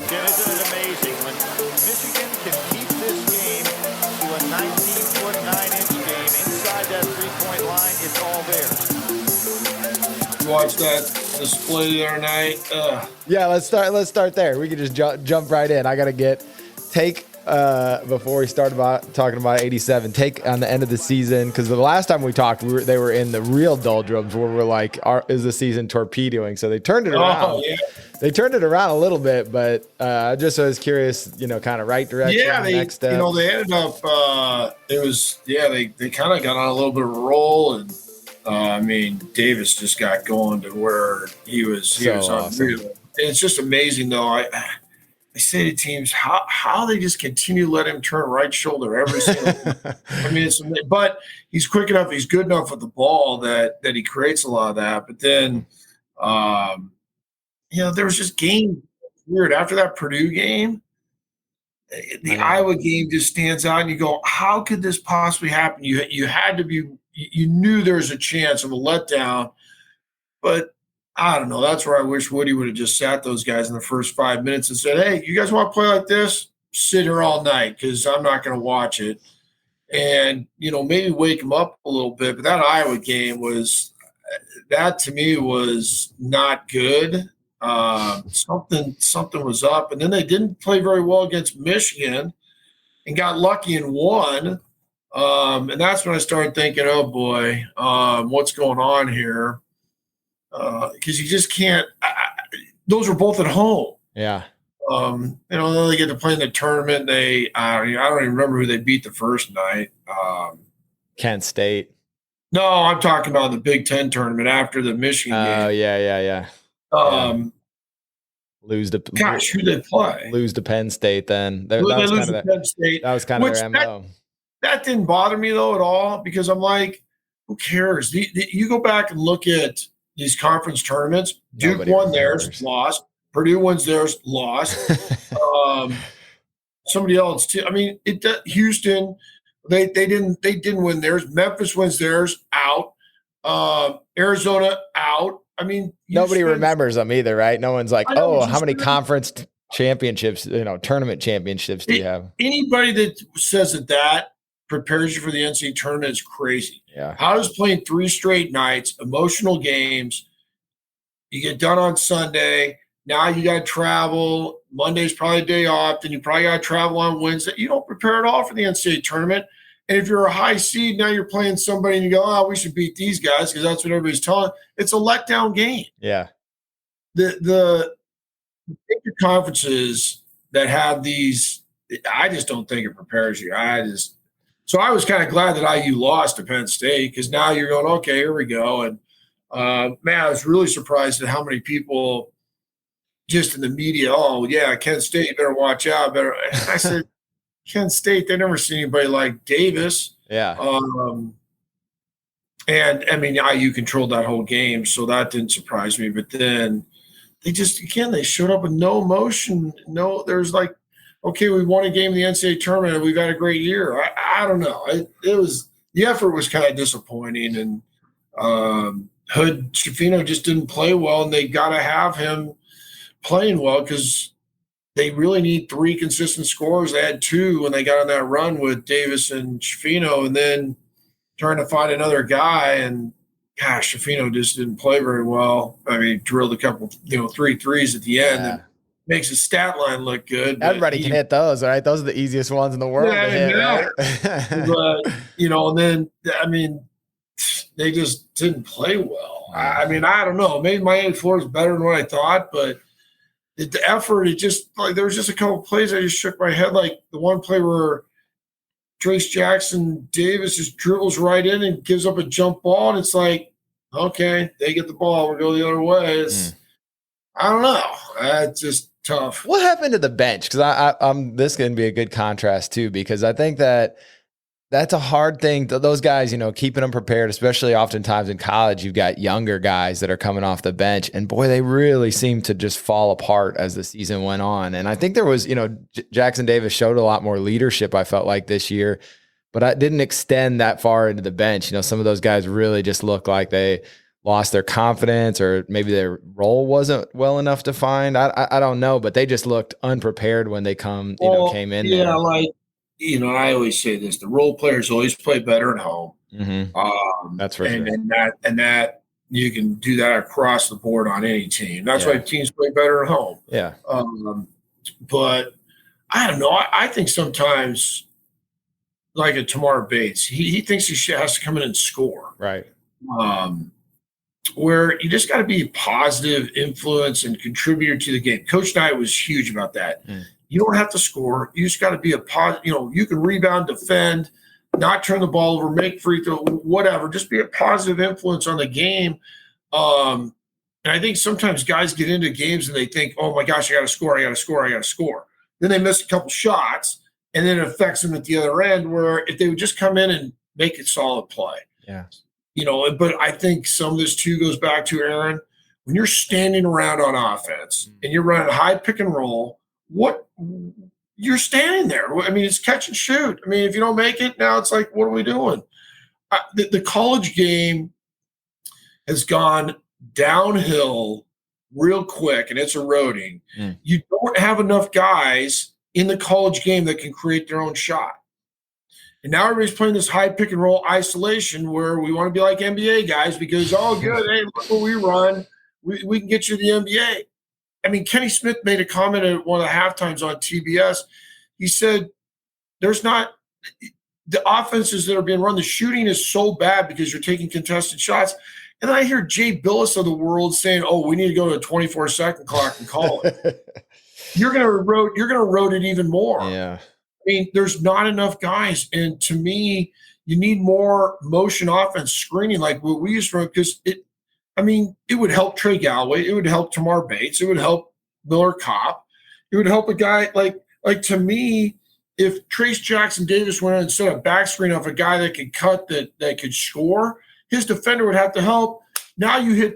Yeah, isn't it amazing when Michigan can keep this game to a 19-foot 9-inch game inside that three-point line? It's all there. Watch that display the other night. Yeah, let's start there. We can just jump right in. I gotta take before we start talking about 87. Take on the end of the season, because the last time we talked, they were in the real doldrums where we're like, is the season torpedoing? So they turned it around. Oh, yeah. They turned it around a little bit, but I just was curious, kind of right direction. Yeah, next step. they ended up. They kind of got on a little bit of a roll, and Davis just got going to where he was awesome. unreal. And it's just amazing, though. I say to teams how they just continue to let him turn right shoulder every single time. But he's quick enough, he's good enough with the ball that he creates a lot of that. But then, there was just game weird after that Purdue game. The Iowa game just stands out, and you go, how could this possibly happen? You had to be. You knew there was a chance of a letdown, but I don't know. That's where I wish Woody would have just sat those guys in the first 5 minutes and said, hey, you guys want to play like this? Sit here all night because I'm not going to watch it. And, maybe wake them up a little bit. But that Iowa game to me was not good. Something was up. And then they didn't play very well against Michigan and got lucky and won. And that's when I started thinking, oh, boy, what's going on here? Because you just can't. Those were both at home. Yeah. They get to play in the tournament. I don't even remember who they beat the first night. Kent State. No, I'm talking about the Big Ten tournament after the Michigan game. Oh, yeah. Lose to who they play? Lose to Penn State. Then Penn State. That was kind of their MO. That didn't bother me though at all, because I'm like, who cares? You go back and look at these conference tournaments. Duke won theirs, lost. Purdue wins theirs, lost. Somebody else too. Houston, they didn't win theirs. Memphis wins theirs, out. Arizona, out. Nobody remembers them either, right? No one's like, how many conference championships, tournament championships do you have? Anybody that says that prepares you for the NCAA tournament is crazy. Yeah. How does playing 3 straight nights, emotional games, you get done on Sunday, now you got to travel, Monday's probably a day off, then you probably got to travel on Wednesday. You don't prepare at all for the NCAA tournament. And if you're a high seed, now you're playing somebody and you go, we should beat these guys because that's what everybody's telling. It's a letdown game. Yeah. The bigger conferences that have these, I just don't think it prepares you. So I was kind of glad that IU lost to Penn State, because now you're going, okay, here we go. And I was really surprised at how many people just in the media, Kent State, you better watch out. I said, Kent State, they never seen anybody like Davis. Yeah. IU controlled that whole game, so that didn't surprise me. But then they showed up with no emotion. There's like, okay, we won a game in the NCAA tournament and we've had a great year. I don't know. The effort was kind of disappointing, and Hood Schifino just didn't play well, and they got to have him playing well because they really need 3 consistent scorers. They had 2 when they got on that run with Davis and Schifino, and then trying to find another guy. And gosh, Schifino just didn't play very well. Drilled a couple, 3 threes at the end. Yeah. And makes his stat line look good. Everybody can hit those, right? Those are the easiest ones in the world to hit, right? But, and then, they just didn't play well. I don't know. Maybe Miami Florida is better than what I thought, but the effort, there was just a couple of plays I just shook my head. Like the one play where Trace Jackson Davis just dribbles right in and gives up a jump ball, and it's like, okay, they get the ball, we'll go the other way. I don't know. It's just tough. What happened to the bench? Because I'm this is going to be a good contrast too, because I think that's a hard thing. Those guys, keeping them prepared, especially oftentimes in college, you've got younger guys that are coming off the bench, and boy, they really seem to just fall apart as the season went on. And I think there was, Jackson Davis showed a lot more leadership, I felt like, this year, but I didn't extend that far into the bench. Some of those guys really just look like they lost their confidence, or maybe their role wasn't well enough defined. I don't know, but they just looked unprepared when they came in yeah, there. like, I always say this: the role players always play better at home. That's for and, sure. and that you can do that across the board on any team. That's why teams play better at home. Yeah. But I don't know. I think sometimes, like a Tamar Bates, he thinks he has to come in and score. Right. Where you just got to be a positive influence and contributor to the game. Coach Knight was huge about that. You don't have to score. You just got to be a positive. You can rebound, defend, not turn the ball over, make free throw, whatever. Just be a positive influence on the game. And I think sometimes guys get into games and they think, oh my gosh, I got to score, I got to score, I got to score. Then they miss a couple shots, and then it affects them at the other end, where if they would just come in and make a solid play. Yeah. But I think some of this too goes back to, Aaron, when you're standing around on offense and you're running high pick and roll, you're standing there. I mean, it's catch and shoot. I mean, if you don't make it, now it's like, what are we doing? The college game has gone downhill real quick, and it's eroding. You don't have enough guys in the college game that can create their own shot. And now everybody's playing this high pick and roll isolation where we want to be like NBA guys because, oh, good, hey, look what we run. We can get you to the NBA. I mean, Kenny Smith made a comment at one of the halftimes on TBS. He said, there's not – the offenses that are being run, the shooting is so bad because you're taking contested shots. And I hear Jay Billis of the world saying, oh, we need to go to a 24-second clock and call it. You're going to erode it even more. Yeah. I mean, there's not enough guys. And to me, you need more motion offense screening like what we used to run, because it would help Trey Galloway. It would help Tamar Bates. It would help Miller Kopp. It would help a guy like to me, if Trace Jackson Davis went in and set a back screen off a guy that could cut, that could score, his defender would have to help. Now he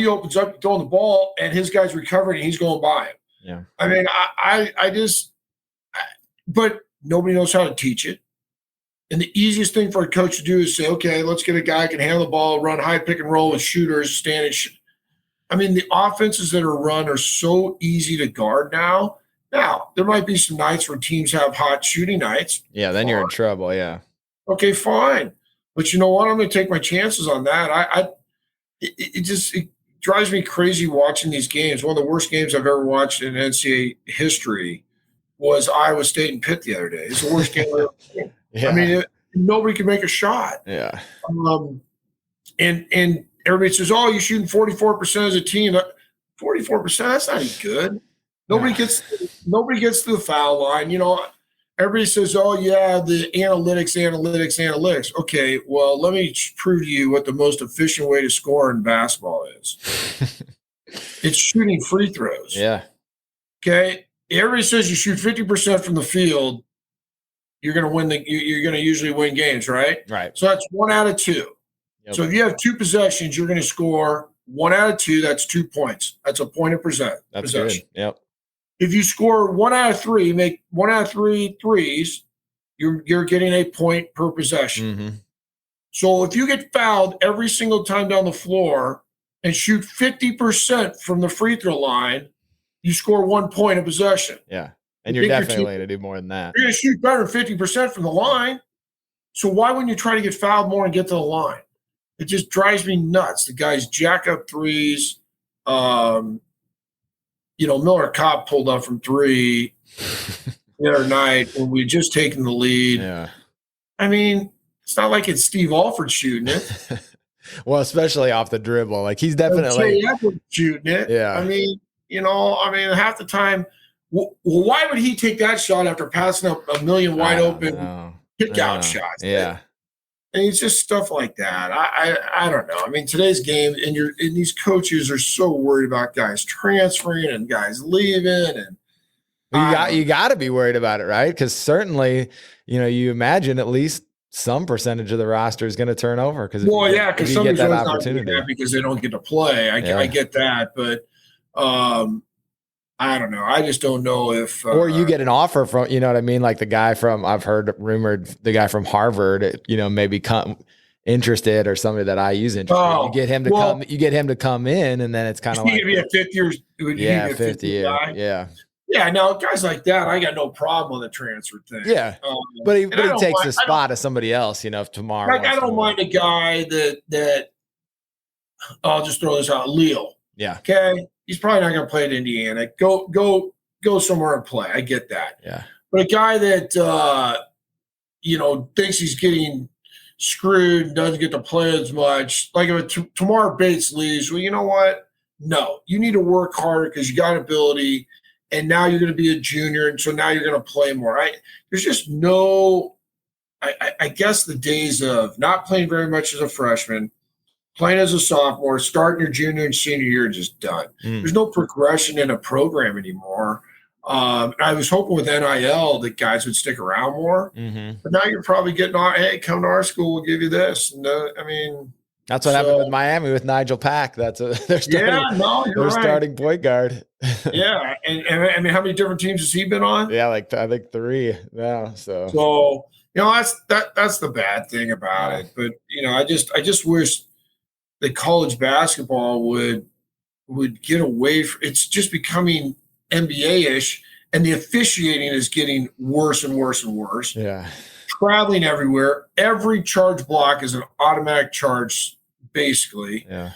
opens up throwing the ball, and his guy's recovering and he's going by him. Yeah. I mean, but nobody knows how to teach it. And the easiest thing for a coach to do is say, okay, let's get a guy who can handle the ball, run high pick and roll with shooters, stand and shoot. I mean, the offenses that are run are so easy to guard now. Now, there might be some nights where teams have hot shooting nights. Yeah, then you're in trouble, yeah. Okay, fine. But you know what? I'm going to take my chances on that. It drives me crazy watching these games. One of the worst games I've ever watched in NCAA history was Iowa State and Pitt the other day. It's the worst game I've ever seen. Yeah. I mean, nobody can make a shot. Yeah. And everybody says, "Oh, you're shooting 44% as a team." 44%, that's not any good. Nobody gets to the foul line. Everybody says, "Oh yeah, the analytics." Okay, well, let me prove to you what the most efficient way to score in basketball is. It's shooting free throws. Yeah. Okay. Everybody says you shoot 50% from the field, you're going to win you're going to usually win games, right? Right. So that's 1 out of 2. Yep. So if you have 2 possessions, you're going to score 1 out of 2. That's 2 points. That's a point of possession. That's good. Yep. If you score 1 out of 3, make 1 out of 3 threes, you're getting a point per possession. Mm-hmm. So if you get fouled every single time down the floor and shoot 50% from the free throw line, you score 1 point of possession. Yeah. And you're definitely going to do more than that. You're going to shoot better than 50% from the line. So why wouldn't you try to get fouled more and get to the line? It just drives me nuts. The guys jack up threes. Miller Kopp pulled up from 3 the other night when we just taken the lead. Yeah. I mean, it's not like it's Steve Alford shooting it. Well, especially off the dribble. Like, he's definitely shooting it. Yeah. I mean, half the time, why would he take that shot after passing up a million wide open kick-out shots? Yeah. And it's just stuff like that. I don't know. I mean, today's game, and these coaches are so worried about guys transferring and guys leaving, and you got to be worried about it, right? Because certainly, you imagine at least some percentage of the roster is going to turn over. Because because some get that opportunity because they don't get to play. I get that, but I don't know. I just don't know if or you get an offer from, you know what I mean? Like the guy from, I've heard rumored, the guy from Harvard, maybe come, interested or somebody that IU's interested. Oh, You get him to come. You get him to come in, and then it's kind of like be a fifth year. Yeah, 50 year. Guy? Yeah. Yeah, no, guys like that, I got no problem with the transfer thing. Yeah, but he takes the spot of somebody else, if tomorrow. Like, I don't mind a guy that I'll just throw this out, Leo. Yeah. Okay, he's probably not going to play at Indiana. Go somewhere and play. I get that. Yeah. But a guy that thinks he's getting screwed and doesn't get to play as much, like if Tamar Bates leaves, well, you know what? No, you need to work harder because you got ability. And now you're going to be a junior, and so now you're going to play more. There's just no – I guess the days of not playing very much as a freshman, playing as a sophomore, starting your junior and senior year, just done. There's no progression in a program anymore. I was hoping with NIL that guys would stick around more. But now you're probably getting on, hey, come to our school, we'll give you this. And that's what happened with Miami with Nigel Pack. They're starting point guard. Yeah, and how many different teams has he been on? Yeah, I think 3 now. So that's the bad thing about it. But I just wish that college basketball would get away from. It's just becoming NBA-ish, and the officiating is getting worse and worse and worse. Yeah. Traveling everywhere. Every charge block is an automatic charge, basically. Yeah.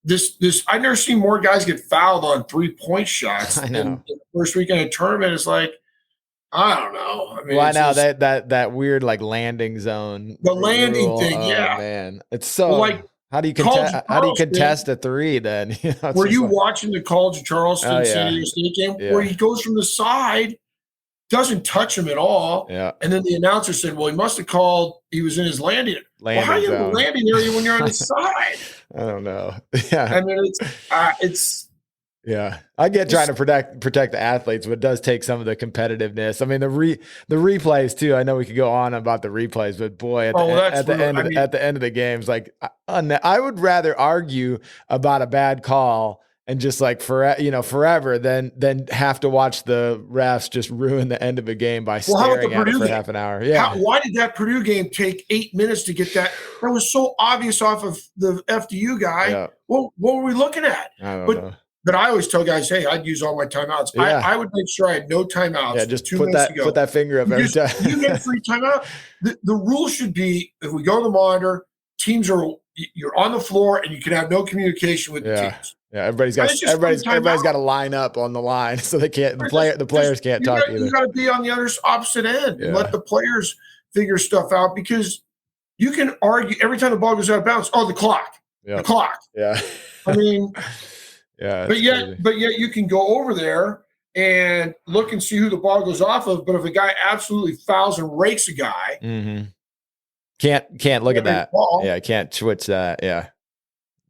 This I've never seen more guys get fouled on 3-point shots. I know. In the first weekend of tournament, it's like, I don't know. I know that weird like landing zone. The landing rule. thing, yeah. Man, it's so how do you contest a 3 then? Were you watching the College of Charleston San Diego State game where he goes from the side? Doesn't touch him at all. Yeah. And then the announcer said, well, he must have called, he was in his landing. Well, how are you in the landing area when you're on the side? I don't know. Yeah. It's yeah. I get trying to protect the athletes, but it does take some of the competitiveness. The replays too. I know we could go on about the replays, but boy, at the end of the games, like I would rather argue about a bad call and just like forever than have to watch the refs just ruin the end of a game by staring at it for half an hour. Yeah. Why did that Purdue game take 8 minutes to get that? That was so obvious off of the FDU guy. Yeah. Well, what were we looking at? I don't know. But I always tell guys, hey, I'd use all my timeouts. Yeah. I would make sure I had no timeouts. Yeah, just put that finger up every time. You get a free timeout. The rule should be, if we go to the monitor, you're on the floor and you can have no communication with the teams. Yeah, everybody's got to line up on the line so they can't. The players can't talk either. You got to be on the opposite end and let the players figure stuff out, because you can argue every time the ball goes out of bounds. Oh, the clock. Yeah. The clock. Yeah. Yeah. But yet you can go over there and look and see who the ball goes off of. But if a guy absolutely fouls and rakes a guy, can't look at that. Ball. Yeah, can't switch that. Yeah.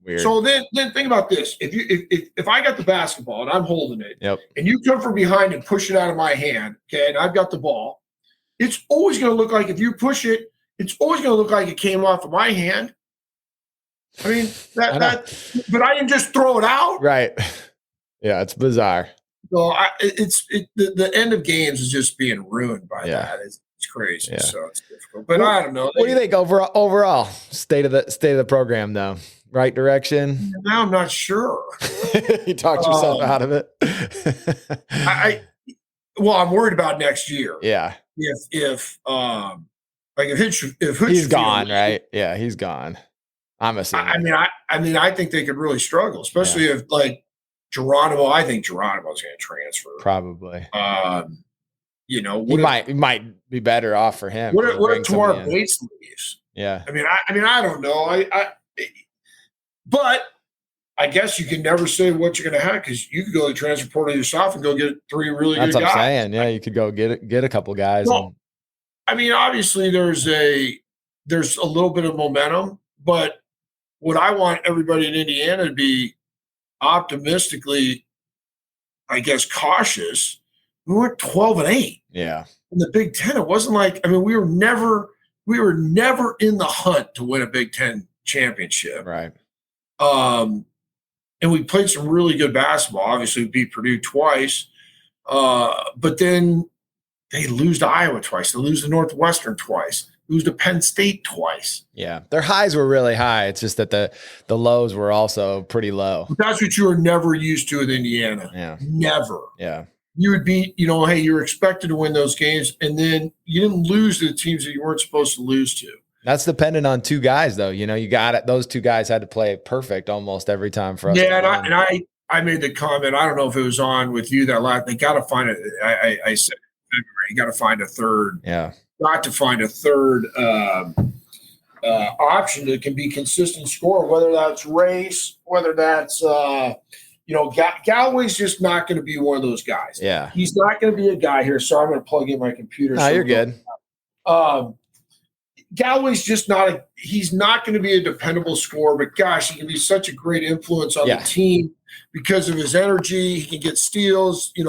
Weird. So then think about this. If I got the basketball and I'm holding it, and you come from behind and push it out of my hand, okay, and I've got the ball, it's always going to look like, if you push it, it's always going to look like it came off of my hand. I mean, but I didn't just throw it out. Right. Yeah, it's bizarre. So the end of games is just being ruined by that. It's crazy. Yeah. So it's difficult. But I don't know. What do you think overall state of the program though? Right direction? Now I'm not sure. You talked yourself out of it. I'm worried about next year. Yeah. If he's gone, right? Yeah, he's gone. I'm assuming. I think they could really struggle, especially if like Geronimo. I think Geronimo's going to transfer. Probably. He might be better off for him. What if Tamar Bates leaves? Yeah. I don't know. But I guess you can never say what you're going to have, because you could go to the transfer portal yourself and go get 3 really good guys. That's what I'm saying. Yeah, you could go get a couple guys. Well, obviously there's a little bit of momentum, but what I want everybody in Indiana to be optimistically, I guess, cautious. We were 12-8. Yeah. In the Big Ten, it wasn't like, we were never in the hunt to win a Big Ten championship. Right. And we played some really good basketball. Obviously, we beat Purdue twice. But then they lose to Iowa twice. They lose to Northwestern twice. lose to Penn State twice. Yeah. Their highs were really high. It's just that the lows were also pretty low. But that's what you were never used to with Indiana. Yeah. Never. Yeah. You would be, hey, you're expected to win those games, and then you didn't lose to the teams that you weren't supposed to lose to. That's dependent on two guys, though. You got it. Those two guys had to play perfect almost every time for us. Yeah, and I made the comment. I don't know if it was on with you that last. They got to find it. I said, you got to find a third. Yeah. Got to find a third option that can be consistent score, whether that's race, whether that's Galloway's just not going to be one of those guys. Yeah. He's not going to be a guy here. So I'm going to plug in my computer. No, you're good. Galloway's just he's not going to be a dependable scorer, but gosh, he can be such a great influence on the team because of his energy. He can get steals, he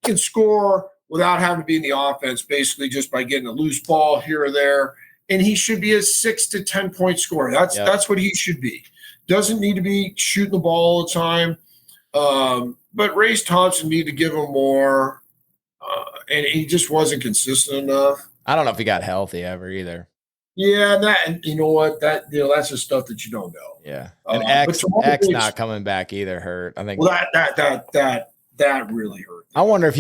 can score without having to be in the offense, basically just by getting a loose ball here or there. And he should be a 6 to 10 point scorer. That's what he should be. Doesn't need to be shooting the ball all the time. But Race Thompson needed to give him more, and he just wasn't consistent enough. I don't know if he got healthy ever either. Yeah, and you know what? That's the stuff that you don't know. Yeah, and X not coming back either hurt. I think. Well, that really hurt. I wonder if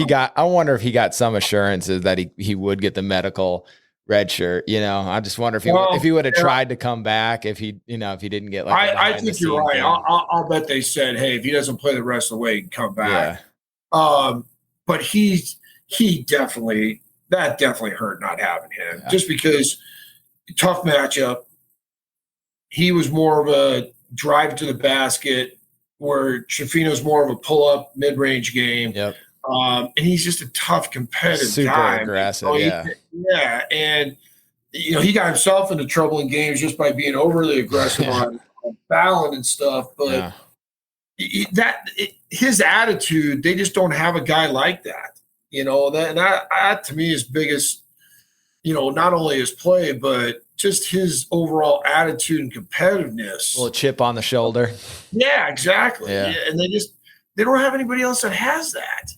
he got some assurances that he would get the medical red shirt. I just wonder if he would have tried to come back if he didn't get I think you're right. I'll bet they said, hey, if he doesn't play the rest of the way, he can come back. Yeah. But he definitely hurt not having him just because tough matchup. He was more of a drive to the basket where Shafino's more of a pull up mid range game. Yep. And he's just a tough, competitive super guy. Aggressive, yeah. And he got himself into trouble in games just by being overly aggressive on fouling and stuff. But his attitude, they just don't have a guy like that. That to me is biggest. Not only his play, but just his overall attitude and competitiveness. A little chip on the shoulder. Yeah, exactly. Yeah. And they don't have anybody else that has that.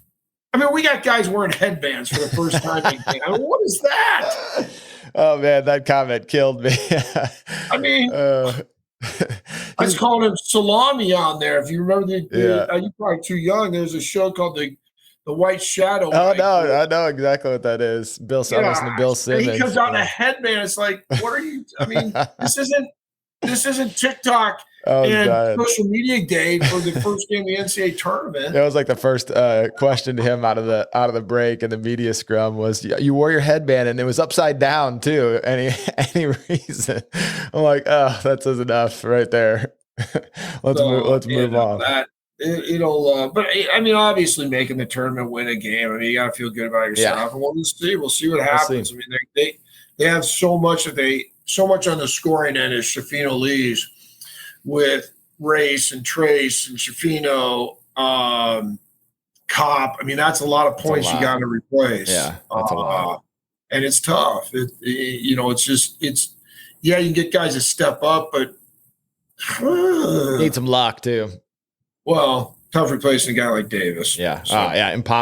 I mean, we got guys wearing headbands for the first time. I mean, what is that? Oh, man, that comment killed me. I mean, I was calling him Salami on there. If you remember, you're probably too young. There's a show called The White Shadow. Oh, no, I know exactly what that is. Bill Simmons and Bill Simmons. And he comes out in a headband. It's like, what are you? I mean, this isn't TikTok and social media day for the first game of the NCAA tournament. That was like the first question to him out of the break and the media scrum was, you wore your headband and it was upside down too. Any reason? I'm like, oh, that says enough right there. Let's move on. But I mean, obviously making the tournament, win a game. I mean, you got to feel good about yourself. And we'll see what happens. I mean, they have so much on the scoring end as Shafino leaves with Race and Trace and Shafino, Kopp. I mean, that's a lot of points you got to replace. Yeah, that's a lot. And it's tough. It's you can get guys to step up, but need some luck too. Well, tough replacing a guy like Davis. Yeah. So.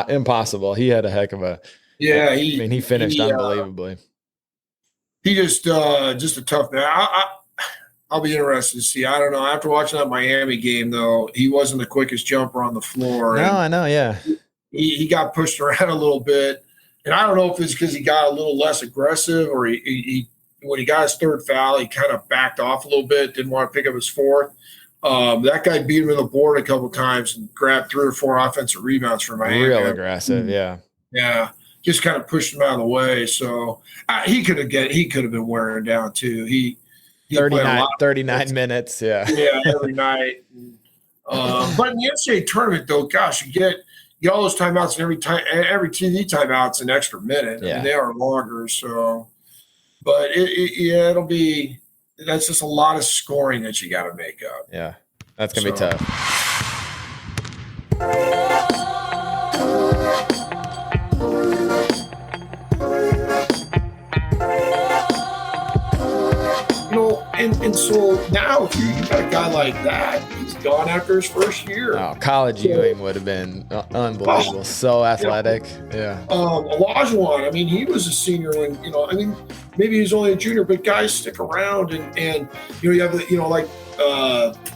Impossible. He had a heck of a. Yeah. He finished unbelievably. He just a tough man. I'll be interested to see. I don't know. After watching that Miami game, though, he wasn't the quickest jumper on the floor. No, I know. Yeah. He got pushed around a little bit. And I don't know if it's because he got a little less aggressive or he when he got his third foul, he kind of backed off a little bit, didn't want to pick up his fourth. That guy beat him in the board a couple times and grabbed 3 or 4 offensive rebounds for Miami. Real aggressive, yeah. Yeah, just kind of pushed him out of the way. So he could have been wearing down too. He 39 minutes, yeah. Yeah, every night. But in the NCAA tournament, though, gosh, you get all those timeouts, and every TV timeout's an extra minute. Yeah. I mean, they are longer. So, but it'll be. That's just a lot of scoring that you got to make up. Yeah, that's going to be tough. And so now if you got a guy like that, he's gone after his first year. Oh, college Ewing would have been unbelievable. So athletic. Yeah. Olajuwon, I mean, he was a senior when, maybe he's only a junior, but guys stick around and you have like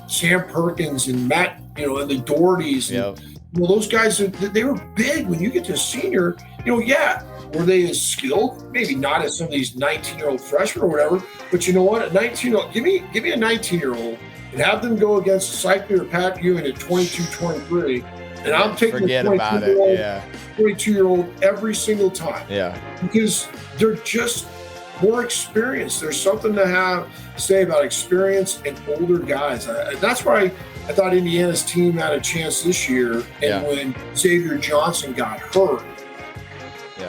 Sam Perkins and Matt, and the Dohertys. Yep. And, those guys, they were big when you get to senior. Were they as skilled? Maybe not as some of these 19-year-old freshmen or whatever. But you know what? A 19-year-old, give me a 19-year-old and have them go against Cycler or Pat Ewing at 22, 23. And I'm taking Forget the about it. Yeah. 22-year-old every single time. Yeah. Because they're just more experienced. There's something to say about experience and older guys. And that's why I thought Indiana's team had a chance this year. And when Xavier Johnson got hurt,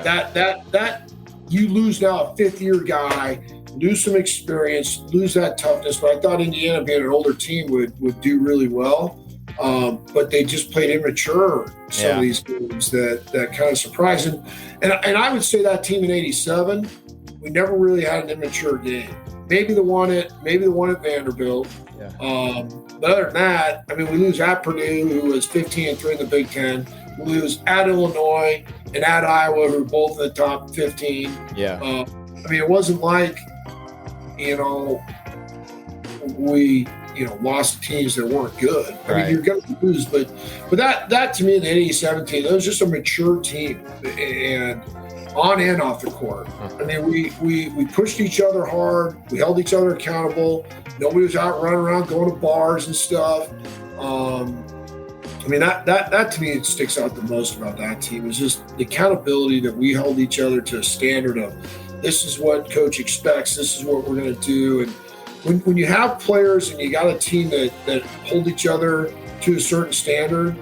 that you lose now a fifth-year guy, lose some experience, lose that toughness. But I thought Indiana, being an older team, would do really well. But they just played immature some of these games that kind of surprised. And I would say that team in '87, we never really had an immature game. Maybe the one at Vanderbilt. Yeah. But other than that, I mean, we lose at Purdue, who was 15-3 in the Big Ten. We lose at Illinois and at Iowa, who are both in the top 15. Yeah. I mean, it wasn't like, we lost teams that weren't good. I mean, you're going to lose, but that to me in the '87 team, that was just a mature team, and on and off the court. I mean, we pushed each other hard. We held each other accountable. Nobody was out running around going to bars and stuff. I mean, that to me, it sticks out the most about that team is just the accountability that we held each other to a standard of, this is what coach expects, this is what we're going to do. And when you have players and you got a team that hold each other to a certain standard,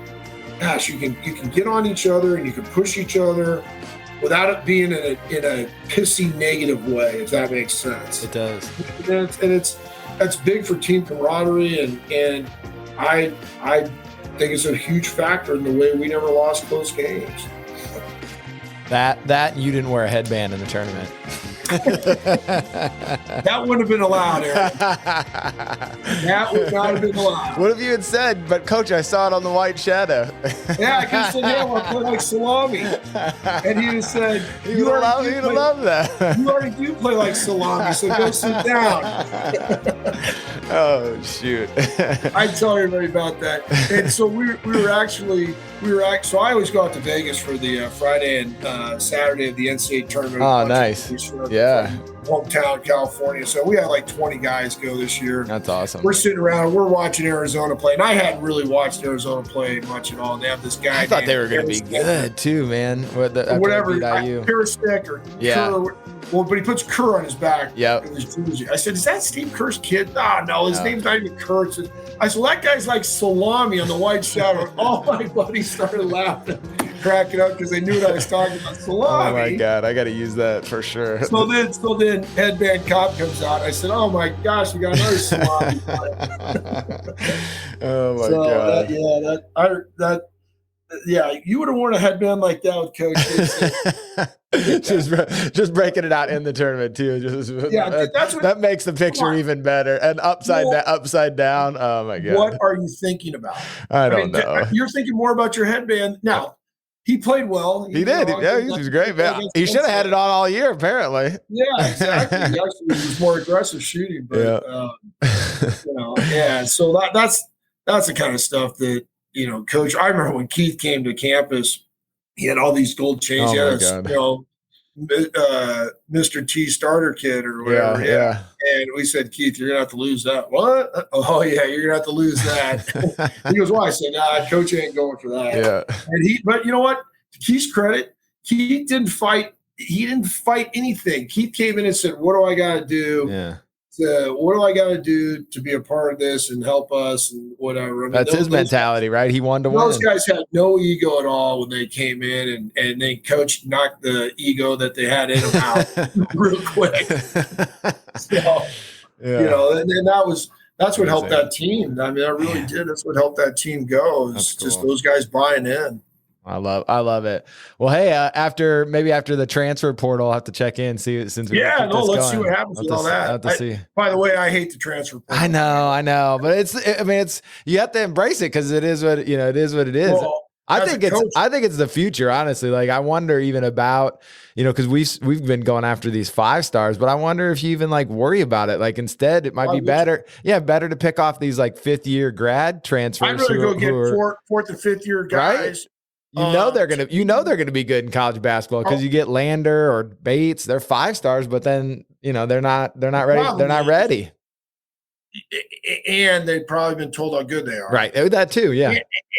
gosh, you can get on each other and you can push each other without it being in a pissy negative way, if that makes sense. It does. And that's big for team camaraderie, and I think it's a huge factor in the way we never lost close games. That you didn't wear a headband in the tournament. That wouldn't have been allowed, Eric. That would not have been allowed. What if you had said, but coach, I saw it on the white shadow? Yeah, I could have said, yeah, we'll play like salami. And he would have said, you'd love that. You already do play like salami, so go sit down. Oh, shoot. I tell everybody about that. And so we were so I always go out to Vegas for the Friday and Saturday of the NCAA tournament. Oh, nice. Yeah. Hometown, California. So we had like 20 guys go this year. That's awesome. We're sitting around, we're watching Arizona play. And I hadn't really watched Arizona play much at all. And they have this guy. I thought they were going to be good too, man. Whatever. Kerr or Kerr. Well, but he puts Kerr on his back. Yep. I said, is that Steve Kerr's kid? Oh, no, his name's not even Kerr. I said, well, that guy's like salami on the white shadow. And all my buddies started laughing, cracking up because they knew what I was talking about. Salami. Oh, my God. I got to use that for sure. So then Headband Cop comes out. I said, oh, my gosh, we got another salami. Oh, my God. Yeah, you would have worn a headband like that with Coach. just breaking it out in the tournament too. That makes the picture even better. And upside down. Oh my God! What are you thinking about? I don't know. You're thinking more about your headband now. He played well. He did. He was great, man. He should have had it on all year, apparently. Yeah, exactly. He actually was more aggressive shooting, but So that's the kind of stuff that. Coach, I remember when Keith came to campus, he had all these gold chains. Oh Mr. T starter kit or whatever. Yeah. And we said, Keith, you're going to have to lose that. What? Oh, yeah, you're going to have to lose that. He goes, why? I said, nah, Coach ain't going for that. Yeah. But you know what? To Keith's credit, Keith didn't fight. He didn't fight anything. Keith came in and said, what do I got to do? Yeah. What do I got to do to be a part of this and help us and whatever? I mean, that's his mentality, right? He wanted to win. Those guys had no ego at all when they came in, and then Coach knocked the ego that they had in them out real quick. So, and that's what helped that team. I mean, I really did. That's what helped that team go. It's just those guys buying in. I love it. Well, hey, after the transfer portal, I'll have to check in, see since we let's see what happens with all that. By the way, I hate the transfer portal. I know, but it's you have to embrace it because it is what it is. Well, I think it's the future, honestly. Like, I wonder even about, because we've been going after these 5-stars, but I wonder if you even like worry about it. Like, instead, it might be better to pick off these like 5th-year grad transfers. I'd rather go get fourth and 5th-year guys. Right? They're gonna be good in college basketball because you get Lander or Bates. They're 5-stars, but then they're not ready. They're not ready. And they've probably been told how good they are. Right. That too. Yeah.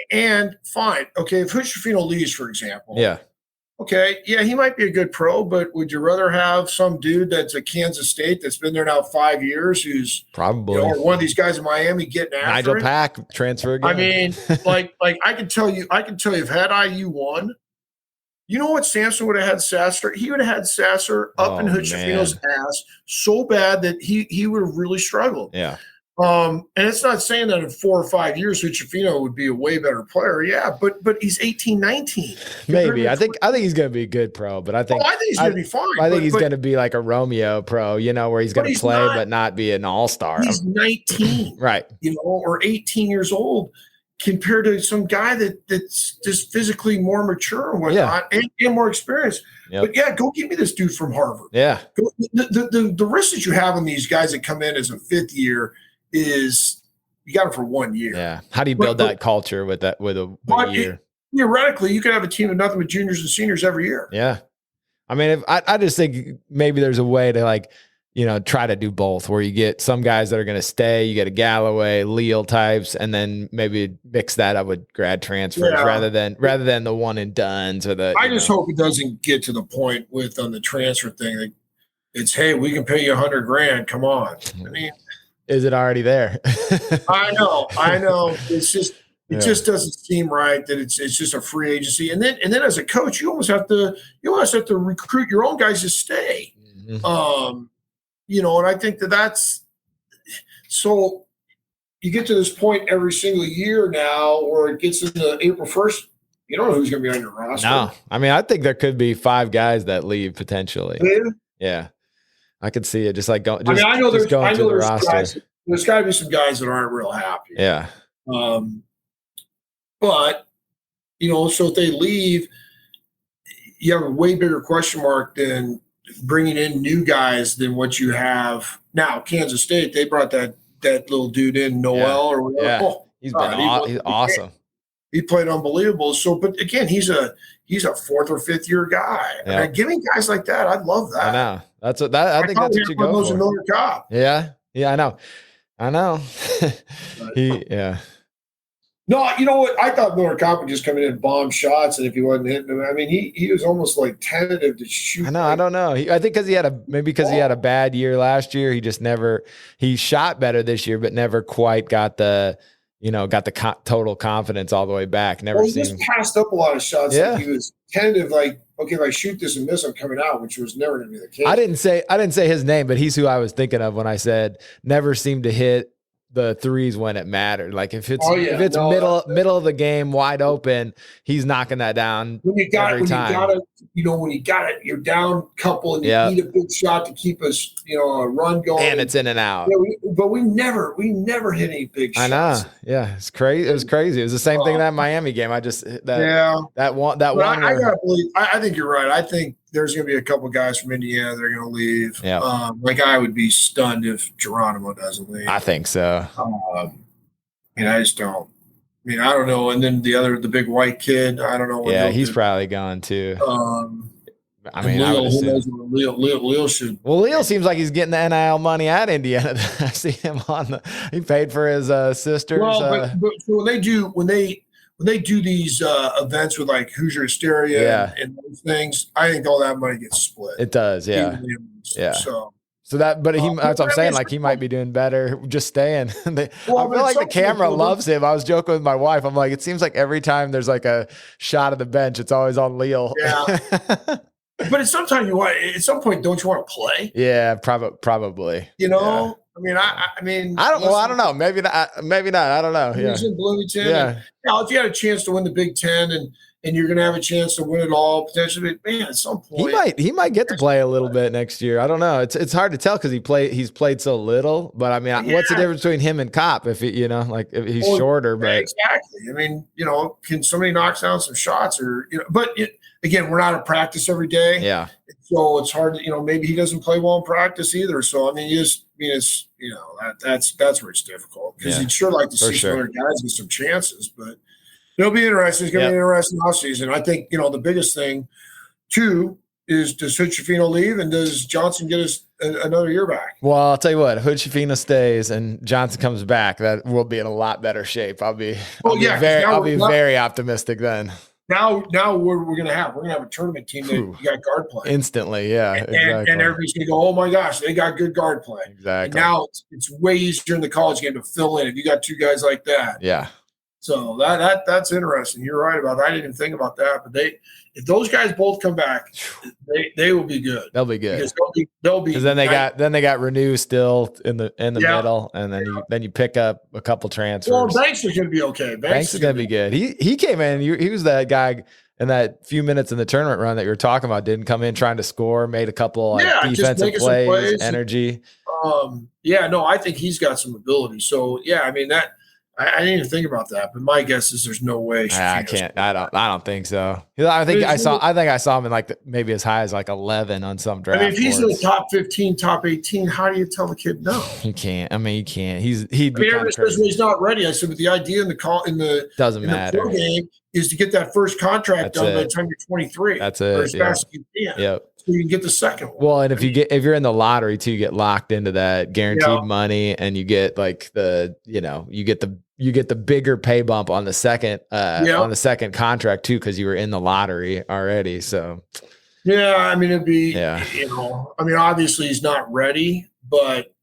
And fine. Okay. If Hoosier leaves, for example. Yeah. Okay. Yeah, he might be a good pro, but would you rather have some dude that's at Kansas State that's been there now 5 years, who's probably or one of these guys in Miami getting after Nigel it? Pack transfer again? I mean, like I can tell you, if had IU won, you know what Sampson would have had Sasser? He would have had Sasser up in Hood-Schifino's ass so bad that he would have really struggled. Yeah. And it's not saying that in 4 or 5 years, Hood-Schifino would be a way better player. Yeah, but he's 18, 19. Maybe. I think he's going to be a good pro, but I think he's going to be fine. I think he's going to be like a Romeo pro, where he's going to play but not be an all-star. He's 19. Right. Or 18 years old, compared to some guy that's just physically more mature and whatnot, and more experienced. Yep. But yeah, go get me this dude from Harvard. Yeah. The risk that you have on these guys that come in as a 5th year is you got them for 1 year. Yeah. How do you build that culture with a year? Theoretically, you could have a team of nothing but juniors and seniors every year. Yeah. I mean, I just think maybe there's a way to try to do both, where you get some guys that are going to stay, you get a Galloway, Leal types, and then maybe mix that up with grad transfers rather than the one and dones or the. I just hope it doesn't get to the point on the transfer thing that it's, hey, we can pay you $100,000. Come on. I mean, is it already there? I know. It's just it just doesn't seem right that it's just a free agency, and then as a coach, you almost have to recruit your own guys to stay. Mm-hmm. And I think that's so you get to this point every single year now where it gets into April 1st. You don't know who's going to be on your roster. No, I mean, I think there could be 5 guys that leave potentially. Yeah. I could see it just like going. I know there's going through the roster. Guys, there's got to be some guys that aren't real happy. Yeah. But so if they leave, you have a way bigger question mark than bringing in new guys than what you have now. Kansas State, they brought that little dude in, Noel or whatever. Yeah. Oh, he's awesome. He played unbelievable. So, but again, he's a 4th or 5th year guy. Yeah. And giving guys like that, I love that. I know. I think that's what you go for. Miller Kopp. Yeah. Yeah, I know. No, you know what? I thought Miller Kopp would just come in and bomb shots, and if he wasn't hitting them, I mean, he was almost like tentative to shoot. I know. I don't know. I think because he had a bad year last year, he shot better this year, but never quite got the total confidence all the way back. He just passed up a lot of shots. Yeah. Like he was tentative, like, okay, if I shoot this and miss, I'm coming out, which was never going to be the case. I didn't say his name, but he's who I was thinking of when I said never seemed to hit the threes when it mattered. Like if it's middle of the game, wide open, he's knocking that down every time. When you got it, you're down couple and you need a big shot to keep us, a run going. And it's in and out. But we never hit any big shots. I know. Yeah, it's crazy. It was crazy. It was the same thing in that Miami game. I gotta believe. I think you're right. I think there's going to be a couple guys from Indiana that are going to leave. Yeah. I would be stunned if Geronimo doesn't leave. I think so. I just don't. I don't know. And then the big white kid, I don't know. Yeah, he's probably gone too. Leo should. Well, Leo seems like he's getting the NIL money at Indiana. I see him he paid for his sister's. Well, but when they do these events with like Hoosier Hysteria and those things, I think all that money gets split. It does, yeah. So that, but that's what I'm saying. Like he might be doing better just staying. I feel like the camera loves him. I was joking with my wife. I'm like, it seems like every time there's like a shot of the bench, it's always on Leal. Yeah. But at some point, don't you want to play? Yeah, probably. Yeah. I don't know. Maybe not. I don't know. He was in Bloomington. If you had a chance to win the Big Ten and and you're going to have a chance to win it all potentially. But man, at some point, he might get to play a little bit next year. I don't know. It's hard to tell because he's played so little. But I mean, what's the difference between him and Kopp? If if he's shorter, but exactly. I mean, can somebody knock down some shots or But again, we're not at practice every day. Yeah. So it's hard to maybe he doesn't play well in practice either. So I mean, it's that's where it's difficult because you'd sure like to see some other guys get some chances, but. It'll be interesting. It's going to be an interesting offseason. I think, the biggest thing, too, is does Hood-Schifino leave and does Johnson get another year back? Well, I'll tell you what, Hood-Schifino stays and Johnson comes back. That will be in a lot better shape. I'll be very optimistic then. Now we're going to have a tournament team that you got guard play. Instantly, yeah. And, exactly. and everybody's going to go, oh, my gosh, they got good guard play. Exactly. And now it's way easier in the college game to fill in if you got two guys like that. Yeah. So that's interesting. You're right about that. I didn't even think about that. But if those guys both come back, they will be good. They'll be good. They'll be. Because then they got Renew still in the middle, and then you pick up a couple transfers. Well, Banks is going to be okay. Banks is going to be good. He came in. He was that guy in that few minutes in the tournament run that you were talking about. Didn't come in trying to score. Made a couple defensive plays, energy. I think he's got some ability. So I mean that. I didn't even think about that, but my guess is there's no way. I don't think so. I think I saw him in maybe as high as 11 on some draft. I mean, if he's boards. in the top 15, top 18, how do you tell the kid no? You can't. I mean, you can't. He'd be. Everybody says he's not ready. I said, but the idea in the doesn't matter. The pro game is to get that first contract done by the time you're 23. That's it. As fast as you can. Yep. So you can get the second one. Well, and if you're in the lottery too, you get locked into that guaranteed money, and you get you get the bigger pay bump on the second contract too, because you were in the lottery already. So I mean, it'd be I mean, obviously he's not ready, but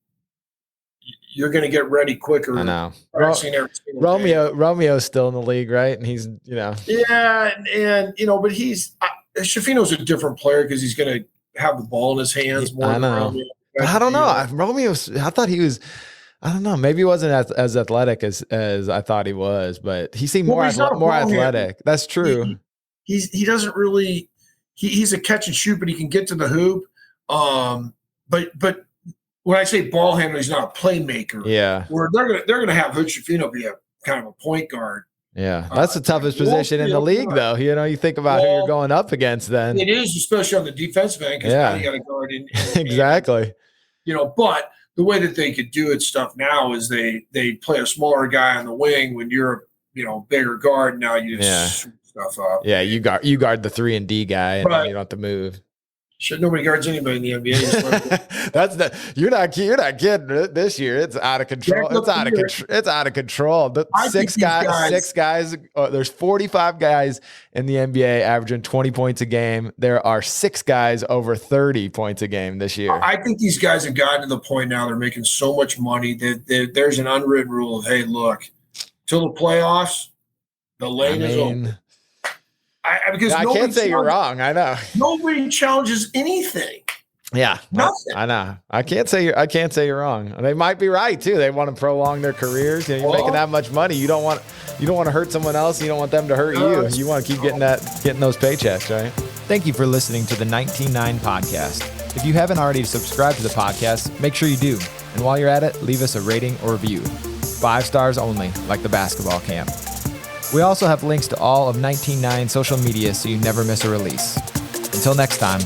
you're going to get ready quicker. I know. Romeo's still in the league, right? And he's and but he's Schifino's a different player because he's going to have the ball in his hands more. I know. I don't know. Romeo's. I thought he was. I don't know. Maybe he wasn't as athletic as I thought he was, but he seemed more athletic. That's true. He doesn't really. He's a catch and shoot, but he can get to the hoop. But when I say ball handler, he's not a playmaker. Yeah. Where they're gonna have Hood-Schifino be a kind of a point guard. Yeah, that's the toughest position in the league, though. You think about who you're going up against. Then it is, especially on the defensive end, because now you got to guard in. Exactly. But the way that they could do it stuff now is they play a smaller guy on the wing when you're bigger guard. Now you just shoot stuff up. Yeah, you guard the 3 and D guy, and you don't have to move. Shit, nobody guards anybody in the NBA. You're not kidding. This year, it's out of control. It's out of control. Six guys. There's 45 guys in the NBA averaging 20 points a game. There are 6 guys over 30 points a game this year. I think these guys have gotten to the point now they're making so much money that there's an unwritten rule of, hey, look, till the playoffs, the lane is open. Because I can't say you're wrong. I know nobody challenges anything. Yeah, nothing. I know. I can't say you're wrong. They might be right too. They want to prolong their careers. You're making that much money. You don't want to hurt someone else. You don't want them to hurt you. You want to keep getting those paychecks, right? Thank you for listening to the 19-9 podcast. If you haven't already subscribed to the podcast, make sure you do. And while you're at it, leave us a rating or review. 5 stars only, like the basketball camp. We also have links to all of 19-9 social media so you never miss a release. Until next time,